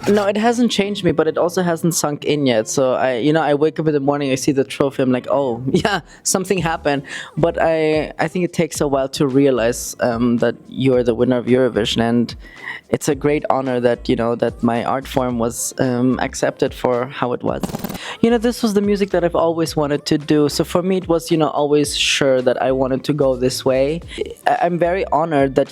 No, it hasn't changed me, but it also hasn't sunk in yet. So I wake up in the morning, I see the trophy, I'm like, oh yeah, something happened. But I think it takes a while to realize that you're the winner of Eurovision, and it's a great honor that that my art form was accepted for how it was. This was the music that I've always wanted to do. So for me, it was always sure that I wanted to go this way. I'm very honored that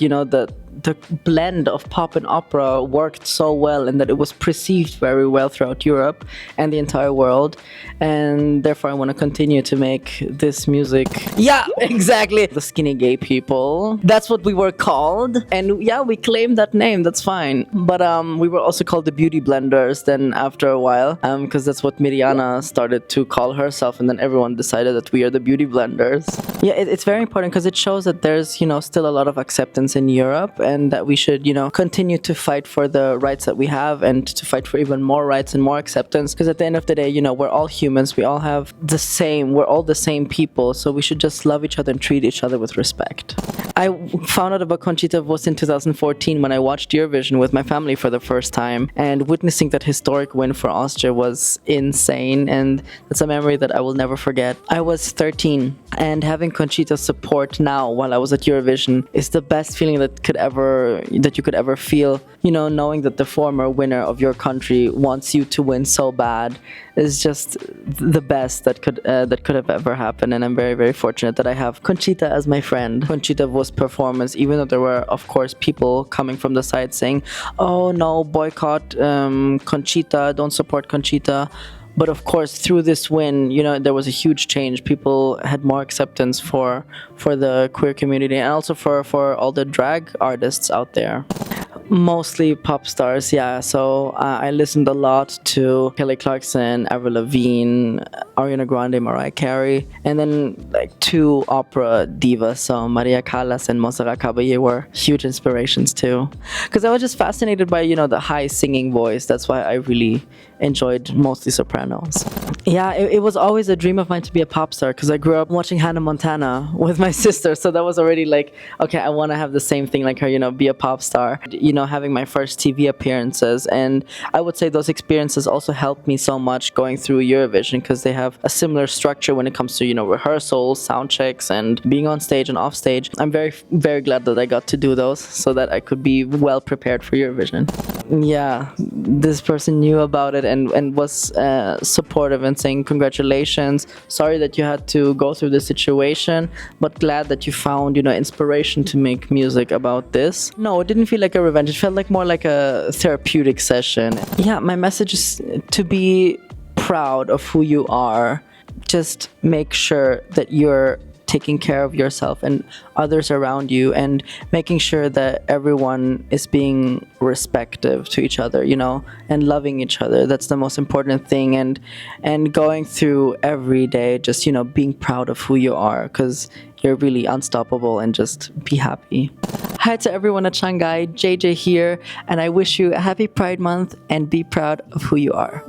the blend of pop and opera worked so well, and that it was perceived very well throughout Europe and the entire world, and therefore I want to continue to make this music. Yeah, exactly, the skinny gay people, that's what we were called, and yeah, we claimed that name, that's fine. But we were also called the beauty blenders then after a while, because that's what Miriana started to call herself, and then everyone decided that we are the beauty blenders. Yeah, it's very important because it shows that there's still a lot of acceptance in Europe, and that we should continue to fight for the rights that we have, and to fight for even more rights and more acceptance, because at the end of the day we're all humans, we all have we're all the same people, so we should just love each other and treat each other with respect. I found out about Conchita was in 2014 when I watched Eurovision with my family for the first time, and witnessing that historic win for Austria was insane, and that's a memory that I will never forget. I was 13, and having Conchita's support now while I was at Eurovision is the best feeling that you could ever feel. Knowing that the former winner of your country wants you to win so bad is just the best that could have ever happened, and I'm very, very fortunate that I have Conchita as my friend. Conchita was performance, even though there were of course people coming from the side saying, oh no, boycott Conchita, don't support Conchita. But of course, through this win, there was a huge change. People had more acceptance for the queer community, and also for all the drag artists out there. Mostly pop stars, yeah. So I listened a lot to Kelly Clarkson, Avril Lavigne, Ariana Grande, Mariah Carey, and then like 2 opera divas. So Maria Callas and Montserrat Caballé were huge inspirations too. Because I was just fascinated by the high singing voice. That's why I really enjoyed mostly sopranos. Yeah, it was always a dream of mine to be a pop star, because I grew up watching Hannah Montana with my sister, so that was already like, okay, I want to have the same thing like her, be a pop star. Having my first TV appearances, and I would say those experiences also helped me so much going through Eurovision, because they have a similar structure when it comes to rehearsals, sound checks, and being on stage and off stage. I'm very, very glad that I got to do those so that I could be well prepared for Eurovision. Yeah, this person knew about it and was supportive and saying congratulations, sorry that you had to go through this situation, but glad that you found inspiration to make music about this. No, it didn't feel like a revenge, it felt like more like a therapeutic session. Yeah, my message is to be proud of who you are. Just make sure that you're taking care of yourself and others around you, and making sure that everyone is being respectful to each other, and loving each other. That's the most important thing, and going through every day just being proud of who you are, because you're really unstoppable, and just be happy. Hi to everyone at Shangay, JJ here, and I wish you a happy Pride Month, and be proud of who you are.